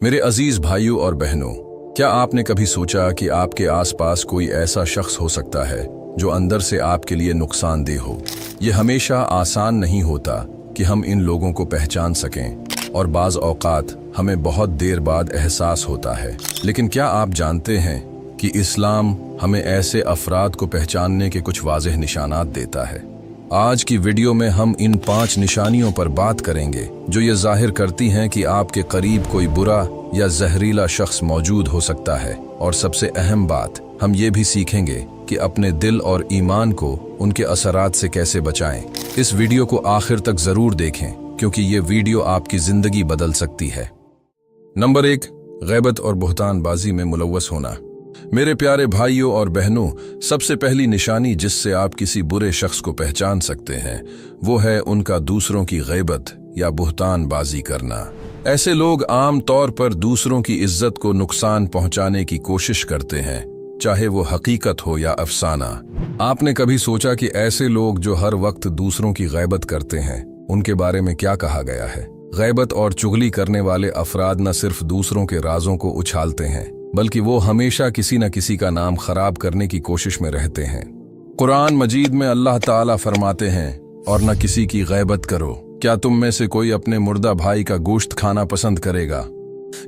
मेरे अजीज भाइयों और बहनों, क्या आपने कभी सोचा कि आपके आसपास कोई ऐसा शख्स हो सकता है जो अंदर से आपके लिए नुकसानदेह हो? ये हमेशा आसान नहीं होता कि हम इन लोगों को पहचान सकें और बाज़ औक़ात हमें बहुत देर बाद एहसास होता है। लेकिन क्या आप जानते हैं कि इस्लाम हमें ऐसे अफराद को पहचानने के कुछ वाज़ेह निशानात देता है। आज की वीडियो में हम इन 5 निशानियों पर बात करेंगे जो ये जाहिर करती हैं कि आपके करीब कोई बुरा या जहरीला शख्स मौजूद हो सकता है। और सबसे अहम बात, हम ये भी सीखेंगे कि अपने दिल और ईमान को उनके असरात से कैसे बचाएं। इस वीडियो को आखिर तक जरूर देखें क्योंकि ये वीडियो आपकी जिंदगी बदल सकती है। नंबर 1, गैबत और बुहतानबाजी में मुलव्वस होना। मेरे प्यारे भाइयों और बहनों, सबसे पहली निशानी जिससे आप किसी बुरे शख्स को पहचान सकते हैं वो है उनका दूसरों की गैबत या बुहतानबाजी करना। ऐसे लोग आम तौर पर दूसरों की इज्जत को नुकसान पहुंचाने की कोशिश करते हैं, चाहे वो हकीकत हो या अफसाना। आपने कभी सोचा कि ऐसे लोग जो हर वक्त दूसरों की गैबत करते हैं उनके बारे में क्या कहा गया है? गैबत और चुगली करने वाले अफराद न सिर्फ दूसरों के राजों को उछालते हैं बल्कि वो हमेशा किसी न किसी का नाम खराब करने की कोशिश में रहते हैं। कुरान मजीद में अल्लाह ताला फरमाते हैं, और न किसी की गैबत करो। क्या तुम में से कोई अपने मुर्दा भाई का गोश्त खाना पसंद करेगा?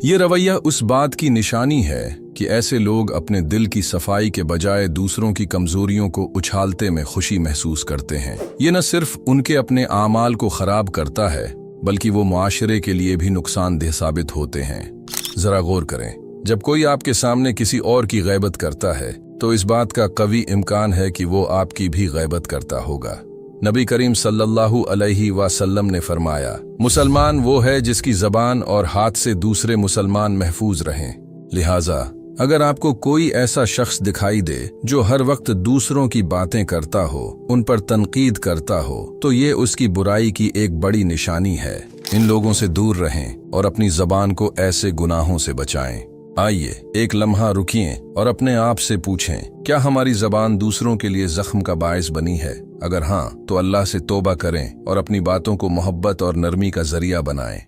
ये रवैया उस बात की निशानी है कि ऐसे लोग अपने दिल की सफाई के बजाय दूसरों की कमजोरियों को उछालते में खुशी महसूस करते हैं। ये न सिर्फ उनके अपने आमाल को खराब करता है बल्कि वो मुआशरे के लिए भी नुकसानदेह साबित होते हैं। जरा गौर करें, जब कोई आपके सामने किसी और की गैबत करता है तो इस बात का कवी इम्कान है कि वो आपकी भी गैबत करता होगा। नबी करीम सल्लल्लाहु अलैहि वसल्लम ने फरमाया, मुसलमान वो है जिसकी ज़बान और हाथ से दूसरे मुसलमान महफूज रहें। लिहाजा अगर आपको कोई ऐसा शख्स दिखाई दे जो हर वक्त दूसरों की बातें करता हो, उन पर तनकीद करता हो, तो ये उसकी बुराई की एक बड़ी निशानी है। इन लोगों से दूर रहें और अपनी ज़बान को ऐसे गुनाहों से बचाएं। आइए एक लम्हा रुकिए और अपने आप से पूछें, क्या हमारी ज़बान दूसरों के लिए जख्म का बायस बनी है? अगर हाँ, तो अल्लाह से तौबा करें और अपनी बातों को मोहब्बत और नरमी का जरिया बनाएं।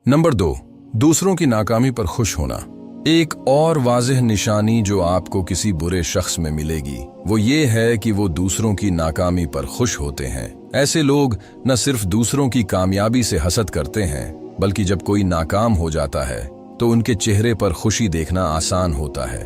नंबर 2, दूसरों की नाकामी पर खुश होना। एक और वाज़ेह निशानी जो आपको किसी बुरे शख्स में मिलेगी वो ये है कि वो दूसरों की नाकामी पर खुश होते हैं। ऐसे लोग न सिर्फ दूसरों की कामयाबी से हसद करते हैं बल्कि जब कोई नाकाम हो जाता है तो उनके चेहरे पर खुशी देखना आसान होता है।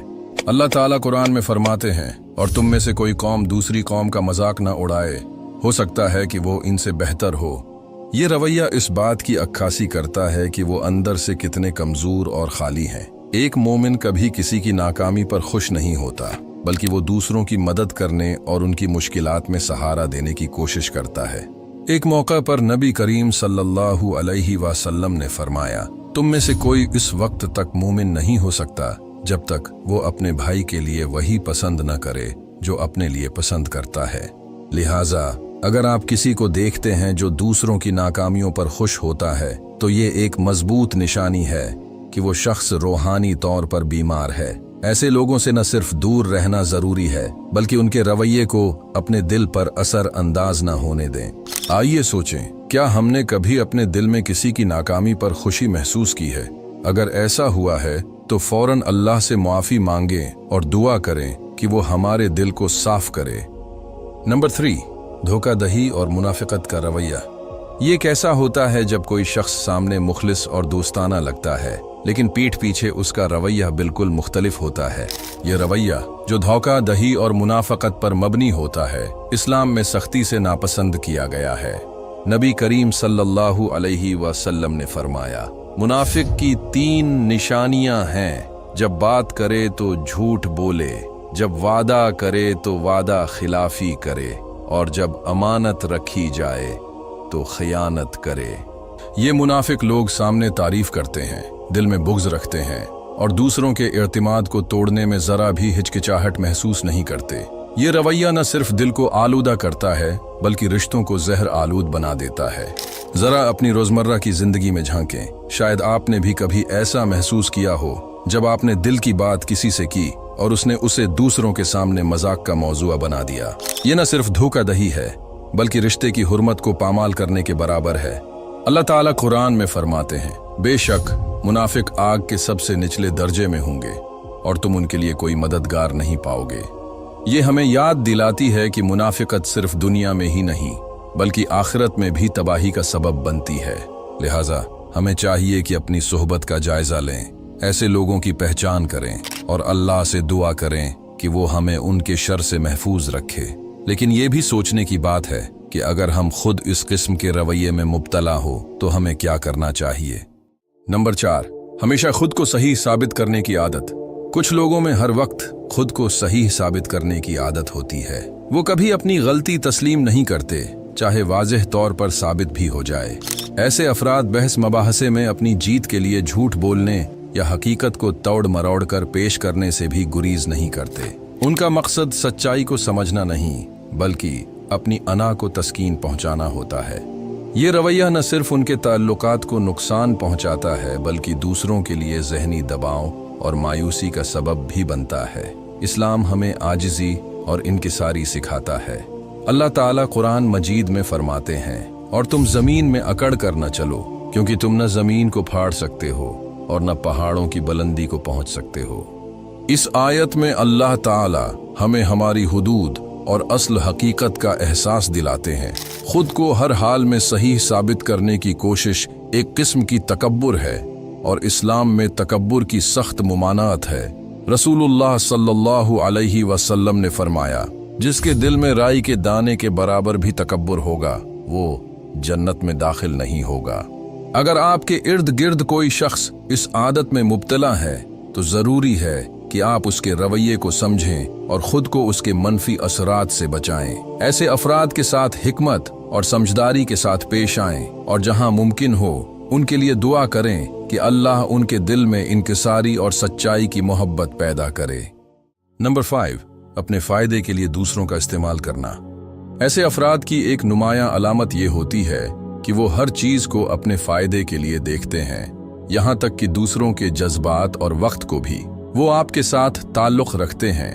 अल्लाह ताला कुरान में फरमाते हैं, और तुम में से कोई कौम दूसरी कौम का मजाक न उड़ाए, हो सकता है कि वो इनसे बेहतर हो। ये रवैया इस बात की अक्कासी करता है कि वो अंदर से कितने कमजोर और खाली हैं। एक मोमिन कभी किसी की नाकामी पर खुश नहीं होता बल्कि वो दूसरों की मदद करने और उनकी मुश्किलात में सहारा देने की कोशिश करता है। एक मौका पर नबी करीम सल्लल्लाहु अलैहि वसल्लम ने फरमाया, तुम में से कोई इस वक्त तक मोमिन नहीं हो सकता जब तक वो अपने भाई के लिए वही पसंद न करे जो अपने लिए पसंद करता है। लिहाजा अगर आप किसी को देखते हैं जो दूसरों की नाकामियों पर खुश होता है तो ये एक मजबूत निशानी है कि वो शख्स रूहानी तौर पर बीमार है। ऐसे लोगों से न सिर्फ दूर रहना जरूरी है बल्कि उनके रवैये को अपने दिल पर असर अंदाज न होने दें। आइए सोचें, क्या हमने कभी अपने दिल में किसी की नाकामी पर खुशी महसूस की है? अगर ऐसा हुआ है तो फौरन अल्लाह से मुआफ़ी मांगें और दुआ करें कि वो हमारे दिल को साफ करे। नंबर 3, धोखाधड़ी और मुनाफिकत का रवैया। ये कैसा होता है जब कोई शख्स सामने मुखलिस और दोस्ताना लगता है लेकिन पीठ पीछे उसका रवैया बिल्कुल मुख्तलिफ होता है। ये रवैया जो धोखाधड़ी और मुनाफिकत पर मबनी होता है इस्लाम में सख्ती से नापसंद किया गया है। नबी करीम सल्लल्लाहु अलैहि वसल्लम ने फरमाया, मुनाफिक की 3 निशानियां हैं, जब बात करे तो झूठ बोले, जब वादा करे तो वादा खिलाफी करे, और जब अमानत रखी जाए तो खयानत करे। ये मुनाफिक लोग सामने तारीफ करते हैं, दिल में बुग़्ज़ रखते हैं और दूसरों के इर्तिमाद को तोड़ने में जरा भी हिचकिचाहट महसूस नहीं करते। ये रवैया न सिर्फ दिल को आलूदा करता है बल्कि रिश्तों को जहर आलूद बना देता है। जरा अपनी रोजमर्रा की जिंदगी में झांकें, शायद आपने भी कभी ऐसा महसूस किया हो जब आपने दिल की बात किसी से की और उसने उसे दूसरों के सामने मजाक का मौजूआ बना दिया। ये न सिर्फ धोखाधड़ी है बल्कि रिश्ते की हुर्मत को पामाल करने के बराबर है। अल्लाह ताला कुरान में फरमाते हैं, बेशक मुनाफिक आग के सबसे निचले दर्जे में होंगे और तुम उनके लिए कोई मददगार नहीं पाओगे। ये हमें याद दिलाती है कि मुनाफिकत सिर्फ दुनिया में ही नहीं बल्कि आखिरत में भी तबाही का सबब बनती है। लिहाजा हमें चाहिए कि अपनी सोहबत का जायजा लें, ऐसे लोगों की पहचान करें और अल्लाह से दुआ करें कि वो हमें उनके शर से महफूज रखे। लेकिन ये भी सोचने की बात है कि अगर हम खुद इस किस्म के रवैये में मुब्तला हो तो हमें क्या करना चाहिए। नंबर 4, हमेशा खुद को सही साबित करने की आदत। कुछ लोगों में हर वक्त खुद को सही साबित करने की आदत होती है। वो कभी अपनी गलती तस्लीम नहीं करते, चाहे वाज़ेह तौर पर साबित भी हो जाए। ऐसे अफराद बहस मबाहसे में अपनी जीत के लिए झूठ बोलने या हकीकत को तोड़ मरोड़ कर पेश करने से भी गुरीज नहीं करते। उनका मकसद सच्चाई को समझना नहीं बल्कि अपनी अना को तस्कीन पहुंचाना होता है। ये रवैया न सिर्फ उनके ताल्लुकात को नुकसान पहुंचाता है बल्कि दूसरों के लिए जहनी दबाव और मायूसी का सबब भी बनता है। इस्लाम हमें आजिज़ी और इनकिसारी सिखाता है। अल्लाह ताला कुरान मजीद में फरमाते हैं, और तुम जमीन में अकड़ कर न चलो, क्योंकि तुम न जमीन को फाड़ सकते हो और न पहाड़ों की बुलंदी को पहुंच सकते हो। इस आयत में अल्लाह ताला हमें हमारी हुदूद और असल हकीकत का एहसास दिलाते हैं। खुद को हर हाल में सही साबित करने की कोशिश एक किस्म की तकब्बुर है और इस्लाम में तकब्बुर की सख्त मुमानात है। रसूलुल्लाह सल्लल्लाहु अलैहि वसल्लम ने फरमाया, जिसके दिल में राई के दाने के बराबर भी तकब्बुर होगा वो जन्नत में दाखिल नहीं होगा। अगर आपके इर्द गिर्द कोई शख्स इस आदत में मुब्तला है तो जरूरी है कि आप उसके रवैये को समझें और खुद को उसके मनफी असरात से बचाएं। ऐसे अफराद के साथ हिकमत और समझदारी के साथ पेश आएं और जहां मुमकिन हो उनके लिए दुआ करें कि अल्लाह उनके दिल में इनकिसारी और सच्चाई की मोहब्बत पैदा करे। नंबर 5, अपने फायदे के लिए दूसरों का इस्तेमाल करना। ऐसे अफराद की एक नुमायां अलामत ये होती है कि वो हर चीज को अपने फायदे के लिए देखते हैं, यहाँ तक कि दूसरों के जज्बात और वक्त को भी। वो आपके साथ ताल्लुक रखते हैं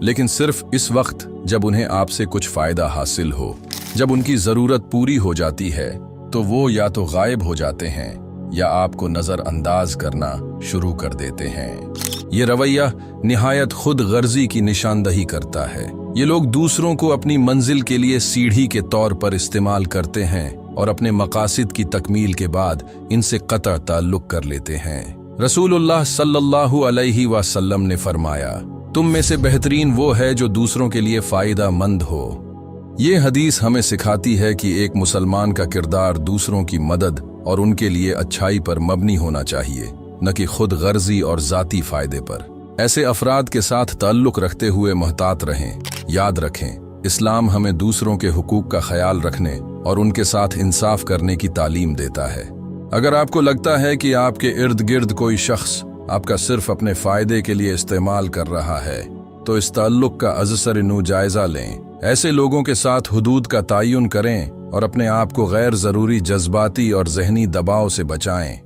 लेकिन सिर्फ इस वक्त जब उन्हें आपसे कुछ फायदा हासिल हो। जब उनकी जरूरत पूरी हो जाती है तो वो या तो गायब हो जाते हैं या आपको नजरअंदाज करना शुरू कर देते हैं। ये रवैया निहायत खुद गर्जी की निशानदही करता है। ये लोग दूसरों को अपनी मंजिल के लिए सीढ़ी के तौर पर इस्तेमाल करते हैं और अपने मकासिद की तकमील के बाद इनसे कतई ताल्लुक कर लेते हैं। रसूलुल्लाह सल्लल्लाहु अलैहि वसल्लम ने फरमाया, तुम में से बेहतरीन वो है जो दूसरों के लिए फायदा मंद हो। ये हदीस हमें सिखाती है कि एक मुसलमान का किरदार दूसरों की मदद और उनके लिए अच्छाई पर मबनी होना चाहिए, न कि खुद गर्जी और जाती फायदे पर। ऐसे अफराद के साथ ताल्लुक रखते हुए मोहतात रहें। याद रखें, इस्लाम हमें दूसरों के हुकूक का ख्याल रखने और उनके साथ इंसाफ करने की तालीम देता है। अगर आपको लगता है कि आपके इर्द गिर्द कोई शख्स आपका सिर्फ अपने फायदे के लिए इस्तेमाल कर रहा है तो इस ताल्लुक का अज़सर-ए-नू जायजा लें। ऐसे लोगों के साथ हुदूद का तयन करें और अपने आप को गैर ज़रूरी जज्बाती और जहनी दबाव से बचाएं।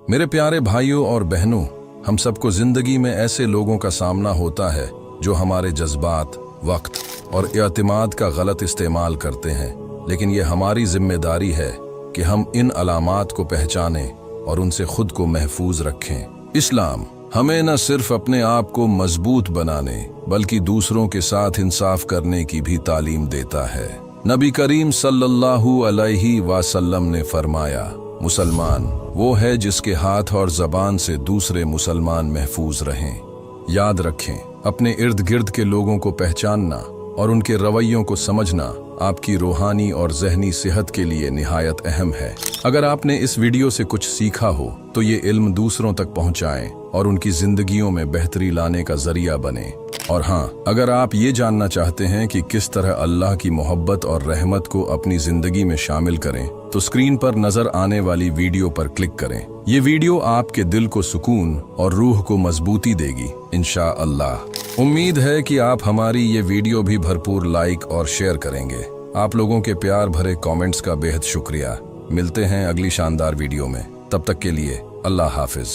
मेरे प्यारे भाइयों और बहनों, हम सबको जिंदगी में ऐसे लोगों का सामना होता है जो हमारे जज्बात, वक्त और एतमाद का गलत इस्तेमाल करते हैं, लेकिन ये हमारी जिम्मेदारी है कि हम इन अलामात को पहचानें और उनसे खुद को महफूज रखें। इस्लाम हमें न सिर्फ अपने आप को मजबूत बनाने बल्कि दूसरों के साथ इंसाफ करने की भी तालीम देता है। नबी करीम सल्लल्लाहु अलैहि वसल्लम ने फरमाया, मुसलमान वो है जिसके हाथ और जबान से दूसरे मुसलमान महफूज रहें। याद रखें, अपने इर्द गिर्द के लोगों को पहचानना और उनके रवैयों को समझना आपकी रूहानी और जहनी सेहत के लिए निहायत अहम है। अगर आपने इस वीडियो से कुछ सीखा हो तो ये इल्म दूसरों तक पहुंचाएं और उनकी जिंदगियों में बेहतरी लाने का जरिया बने। और हाँ, अगर आप ये जानना चाहते हैं कि किस तरह अल्लाह की मोहब्बत और रहमत को अपनी जिंदगी में शामिल करें तो स्क्रीन पर नजर आने वाली वीडियो पर क्लिक करें। ये वीडियो आपके दिल को सुकून और रूह को मजबूती देगी इंशाअल्लाह। उम्मीद है कि आप हमारी ये वीडियो भी भरपूर लाइक और शेयर करेंगे। आप लोगों के प्यार भरे कमेंट्स का बेहद शुक्रिया। मिलते हैं अगली शानदार वीडियो में, तब तक के लिए अल्लाह हाफिज।